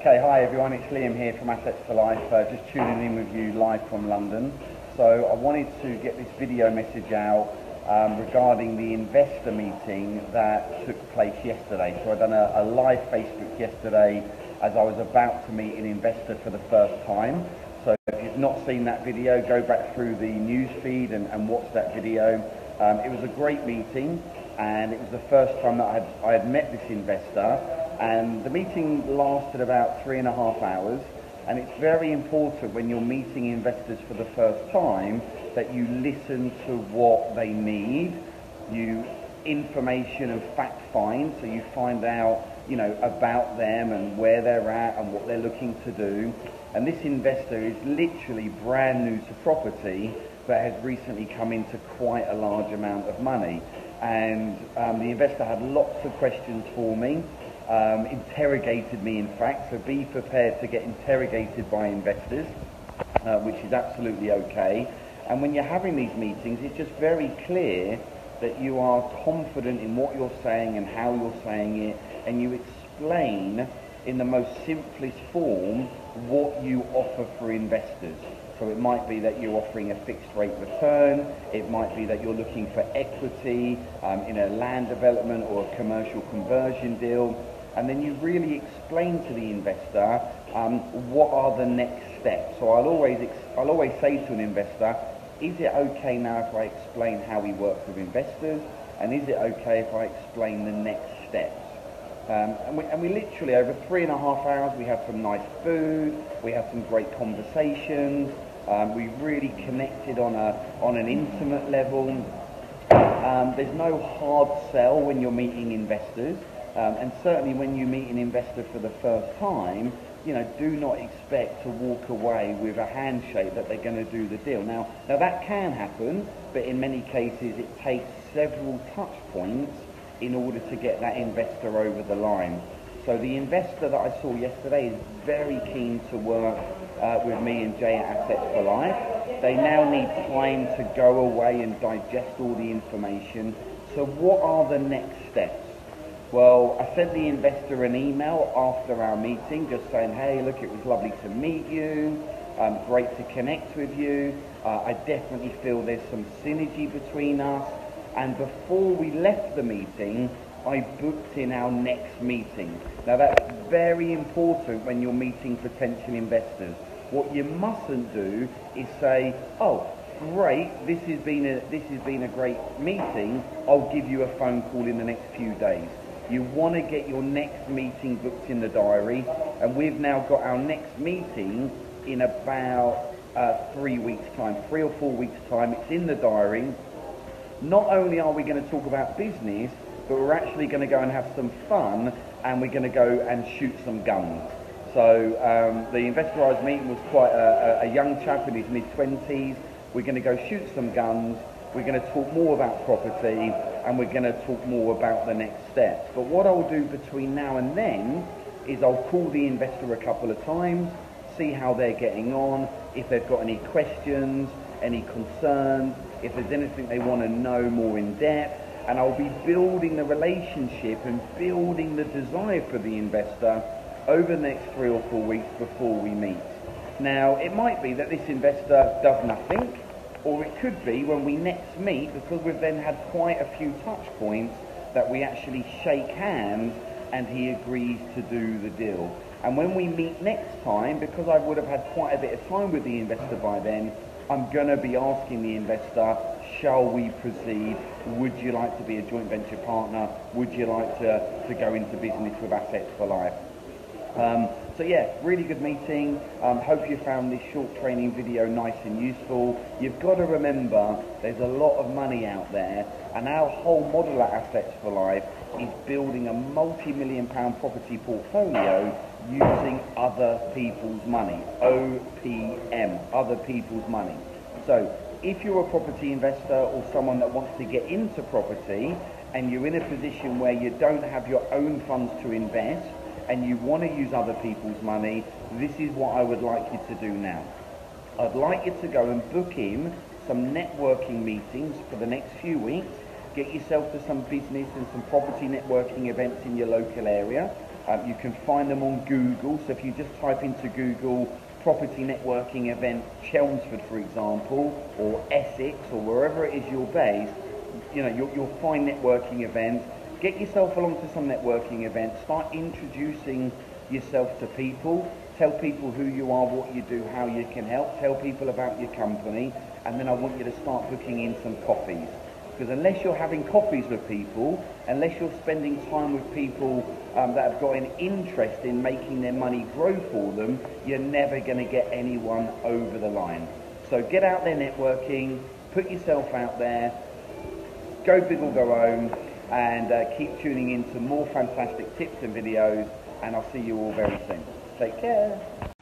Okay, hi everyone, it's Liam here from Assets for Life, just tuning in with you live from London. So I wanted to get this video message out regarding the investor meeting that took place yesterday. So I've done a live Facebook yesterday as I was about to meet an investor for the first time. So if you've not seen that video, go back through the news feed and watch that video. It was a great meeting, and it was the first time that I had met this investor. And the meeting lasted about 3.5 hours, and it's very important when you're meeting investors for the first time that you listen to what they need, you information and fact find, so you find out, you know, about them and where they're at and what they're looking to do. And this investor is literally brand new to property, but has recently come into quite a large amount of money. And the investor had lots of questions for me. Interrogated me, in fact, so be prepared to get interrogated by investors, which is absolutely okay. And when you're having these meetings, it's just very clear that you are confident in what you're saying and how you're saying it, and you explain in the most simplest form what you offer for investors. So it might be that you're offering a fixed rate return, it might be that you're looking for equity in a land development or a commercial conversion deal, and then you really explain to the investor what are the next steps. So I'll always say to an investor, is it okay now if I explain how we work with investors, and is it okay if I explain the next steps? And we literally, over 3.5 hours, we had some nice food, we had some great conversations, we really connected on an intimate level. There's no hard sell when you're meeting investors, and certainly when you meet an investor for the first time, you know, do not expect to walk away with a handshake that they're going to do the deal. Now that can happen, but in many cases it takes several touch points in order to get that investor over the line. So the investor that I saw yesterday is very keen to work with me and Jay at Assets for Life. They now need time to go away and digest all the information. So what are the next steps? Well, I sent the investor an email after our meeting just saying, hey, look, it was lovely to meet you, great to connect with you, I definitely feel there's some synergy between us. And before we left the meeting, I booked in our next meeting. Now that's very important when you're meeting potential investors. What you mustn't do is say, oh, great, this has been a great meeting, I'll give you a phone call in the next few days. You want to get your next meeting booked in the diary, and we've now got our next meeting in about 3 weeks' time, 3 or 4 weeks' time. It's in the diary. Not only are we going to talk about business, but we're actually going to go and have some fun, and we're going to go and shoot some guns. So the investor I was meeting was quite a young chap in his mid-20s. We're going to go shoot some guns. We're going to talk more about property, and we're going to talk more about the next steps. But what I'll do between now and then is I'll call the investor a couple of times, see how they're getting on, if they've got any questions, any concerns, if there's anything they want to know more in depth, and I'll be building the relationship and building the desire for the investor over the next 3 or 4 weeks before we meet. Now, it might be that this investor does nothing, or it could be when we next meet, because we've then had quite a few touch points, that we actually shake hands and he agrees to do the deal. And when we meet next time, because I would have had quite a bit of time with the investor by then, I'm going to be asking the investor, shall we proceed? Would you like to be a joint venture partner? Would you like to go into business with Assets for Life? So yeah, really good meeting. Hope you found this short training video nice and useful. You've got to remember there's a lot of money out there, and our whole model at Assets for Life is building a multi-million-pound property portfolio using other people's money. OPM, other people's money. So if you're a property investor or someone that wants to get into property, and you're in a position where you don't have your own funds to invest, and you want to use other people's money, this is what I would like you to do now. I'd like you to go and book in some networking meetings for the next few weeks. Get yourself to some business and some property networking events in your local area. You can find them on Google, so if you just type into Google property networking event Chelmsford, for example, or Essex, or wherever it is you're based, you'll find networking events. Get yourself along to some networking events, start introducing yourself to people, tell people who you are, what you do, how you can help, tell people about your company, and then I want you to start booking in some coffees. Because unless you're having coffees with people, unless you're spending time with people that have got an interest in making their money grow for them, you're never going to get anyone over the line. So get out there networking, put yourself out there, go big or go home, and keep tuning in to more fantastic tips and videos, and I'll see you all very soon. Take care.